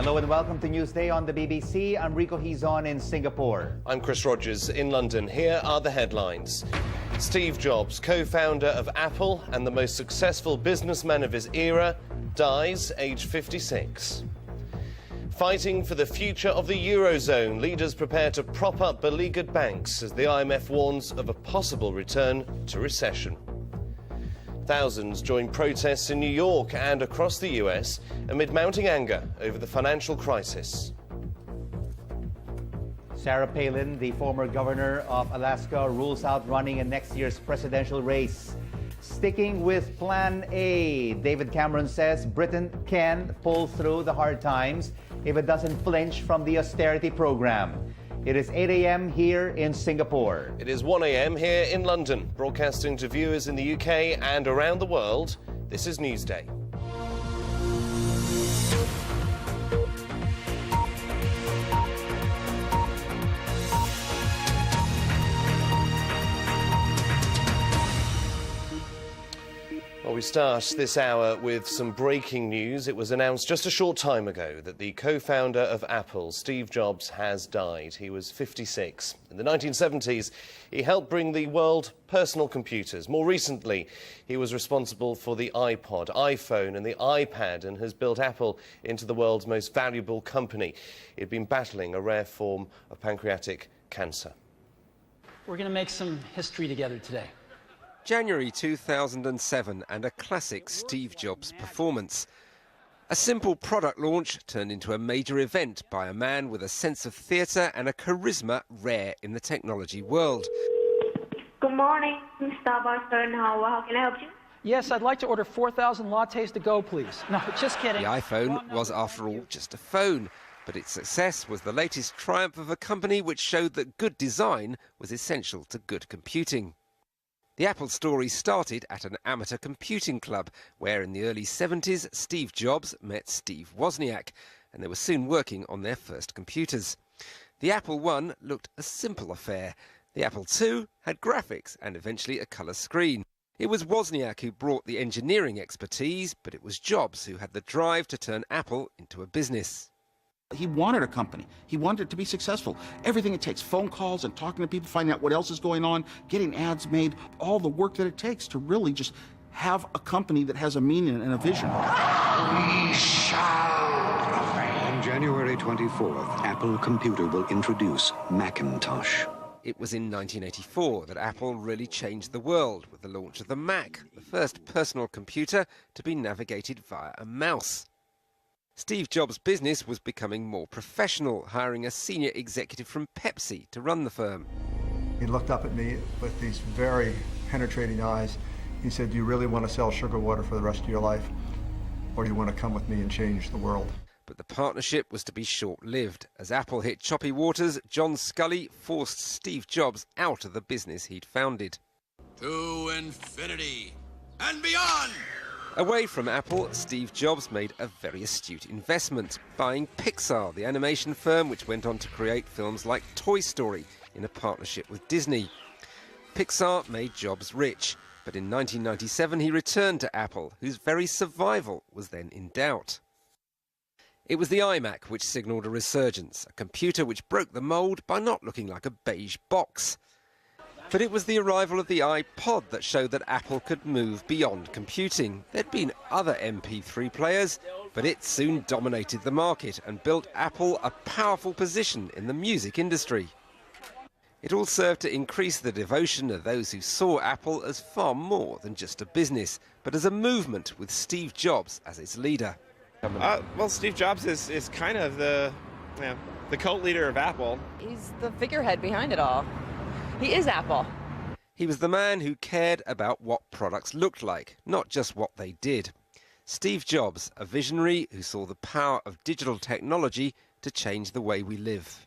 Hello and welcome to Newsday on the BBC. I'm Rico Hizon in Singapore. I'm Chris Rogers in London. Here are the headlines. Steve Jobs, co-founder of Apple and the most successful businessman of his era, dies aged 56. Fighting for the future of the Eurozone, leaders prepare to prop up beleaguered banks as the IMF warns of a possible return to recession. Thousands join protests in New York and across the US amid mounting anger over the financial crisis. Sarah Palin, the former governor of Alaska, rules out running in next year's presidential race. Sticking with Plan A, David Cameron says Britain can pull through the hard times if it doesn't flinch from the austerity program. It is 8 a.m. here in Singapore. It is 1 a.m. here in London. Broadcasting to viewers in the UK and around the world, this is Newsday. Well, we start this hour with some breaking news. It was announced just a short time ago that the co-founder of Apple, Steve Jobs, has died. He was 56. In the 1970s, he helped bring the world personal computers. More recently, he was responsible for the iPod, iPhone and the iPad and has built Apple into the world's most valuable company. He'd been battling a rare form of pancreatic cancer. We're going to make some history together today. January 2007 and a classic Steve Jobs performance. A simple product launch turned into a major event by a man with a sense of theatre and a charisma rare in the technology world. Good morning, Starbucks. How can I help you? Yes, I'd like to order 4,000 lattes to go, please. No, just kidding. The iPhone was, after all, just a phone, but its success was the latest triumph of a company which showed that good design was essential to good computing. The Apple story started at an amateur computing club, where in the early 70s Steve Jobs met Steve Wozniak, and they were soon working on their first computers. The Apple I looked a simple affair. The Apple II had graphics and eventually a colour screen. It was Wozniak who brought the engineering expertise, but it was Jobs who had the drive to turn Apple into a business. He wanted a company. He wanted it to be successful. Everything it takes, phone calls and talking to people, finding out what else is going on, getting ads made, all the work that it takes to really just have a company that has a meaning and a vision. We shall prevail. On January 24th, Apple Computer will introduce Macintosh. It was in 1984 that Apple really changed the world with the launch of the Mac, the first personal computer to be navigated via a mouse. Steve Jobs' business was becoming more professional, hiring a senior executive from Pepsi to run the firm. He looked up at me with these very penetrating eyes. He said, "Do you really want to sell sugar water for the rest of your life? Or do you want to come with me and change the world?" But the partnership was to be short-lived. As Apple hit choppy waters, John Scully forced Steve Jobs out of the business he'd founded. To infinity and beyond! Away from Apple, Steve Jobs made a very astute investment, buying Pixar, the animation firm which went on to create films like Toy Story in a partnership with Disney. Pixar made Jobs rich, but in 1997 he returned to Apple, whose very survival was then in doubt. It was the iMac which signalled a resurgence, a computer which broke the mould by not looking like a beige box. But it was the arrival of the iPod that showed that Apple could move beyond computing. There'd been other MP3 players, but it soon dominated the market and built Apple a powerful position in the music industry. It all served to increase the devotion of those who saw Apple as far more than just a business, but as a movement with Steve Jobs as its leader. Well, Steve Jobs is kind of the cult leader of Apple. He's the figurehead behind it all. He is Apple. He was the man who cared about what products looked like, not just what they did. Steve Jobs, a visionary who saw the power of digital technology to change the way we live.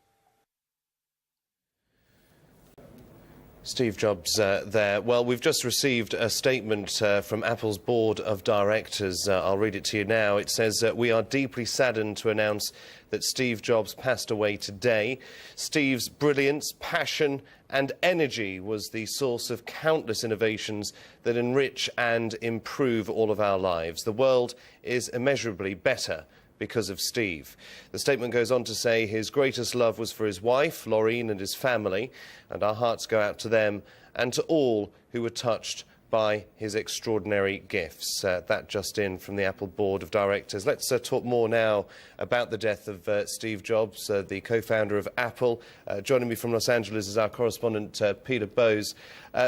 Steve Jobs there. Well, we've just received a statement from Apple's board of directors. I'll read it to you now. It says, "We are deeply saddened to announce that Steve Jobs passed away today. Steve's brilliance, passion and energy was the source of countless innovations that enrich and improve all of our lives. The world is immeasurably better because of Steve. The statement goes on to say his greatest love was for his wife, Laureen, and his family, and our hearts go out to them and to all who were touched by his extraordinary gifts. That just in from the Apple Board of Directors. Let's talk more now about the death of Steve Jobs, the co-founder of Apple. Joining me from Los Angeles is our correspondent, Peter Bowes.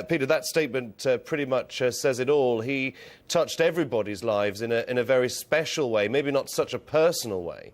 Peter, that statement pretty much says it all. He touched everybody's lives in a very special way, maybe not such a personal way.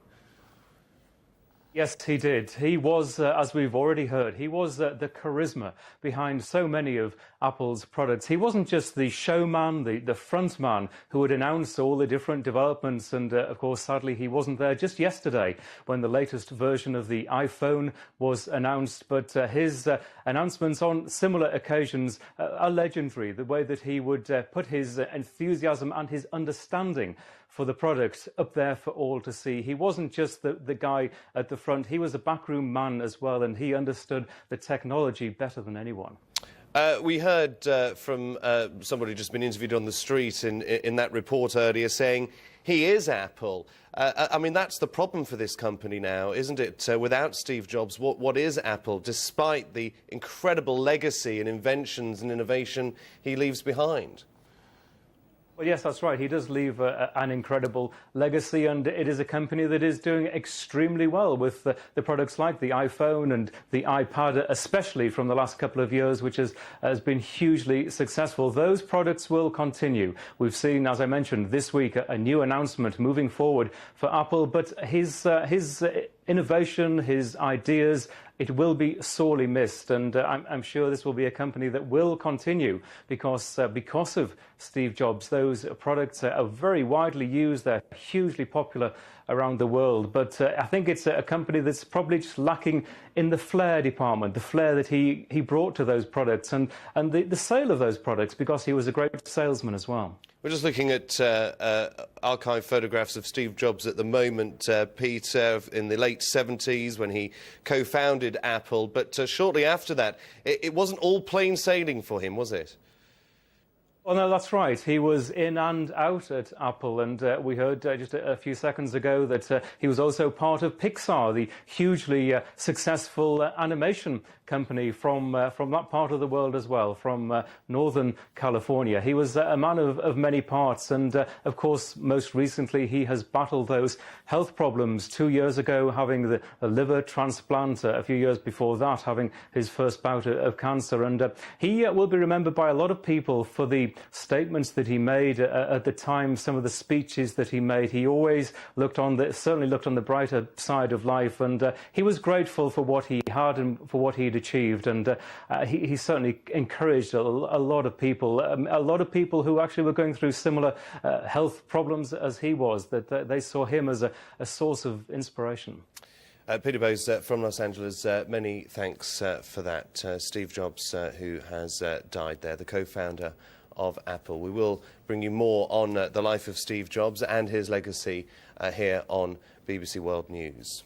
Yes, he did. He was, as we've already heard, he was the charisma behind so many of Apple's products. He wasn't just the showman, the front man who would announce all the different developments. And, of course, sadly, he wasn't there just yesterday when the latest version of the iPhone was announced. But his announcements on similar occasions are legendary. The way that he would put his enthusiasm and his understanding for the product up there for all to see. He wasn't just the guy at the front, he was a backroom man as well, and he understood the technology better than anyone. We heard from somebody who's just been interviewed on the street in that report earlier saying he is Apple. I mean, that's the problem for this company now, isn't it? Without Steve Jobs, what is Apple, despite the incredible legacy and inventions and innovation he leaves behind? Well, yes, that's right. He does leave an incredible legacy, and it is a company that is doing extremely well with the products like the iPhone and the iPad, especially from the last couple of years, which has been hugely successful. Those products will continue. We've seen, as I mentioned, this week a new announcement moving forward for Apple, but his innovation, his ideas, it will be sorely missed, and I'm sure this will be a company that will continue because of Steve Jobs. Those products are very widely used, they're hugely popular around the world, but I think it's a company that's probably just lacking in the flair department, the flair that he brought to those products and the sale of those products, because he was a great salesman as well. We're just looking at archive photographs of Steve Jobs at the moment, Peter, in the late 70s when he co-founded Apple. But shortly after that, it wasn't all plain sailing for him, was it? Well, no, that's right. He was in and out at Apple, and we heard just a few seconds ago that he was also part of Pixar, the hugely successful animation company from that part of the world as well, from Northern California. He was a man of many parts, and of course, most recently, he has battled those health problems. 2 years ago, having the liver transplant, a few years before that, having his first bout of cancer, and he will be remembered by a lot of people for the statements that he made at the time, some of the speeches that he made. He always certainly looked on the brighter side of life, and he was grateful for what he had and for what he'd achieved, and he certainly encouraged a lot of people who actually were going through similar health problems as he was, that they saw him as a source of inspiration. Peter Bowes from Los Angeles, many thanks for that. Steve Jobs, who has died there, the co-founder of Apple. We will bring you more on the life of Steve Jobs and his legacy here on BBC World News.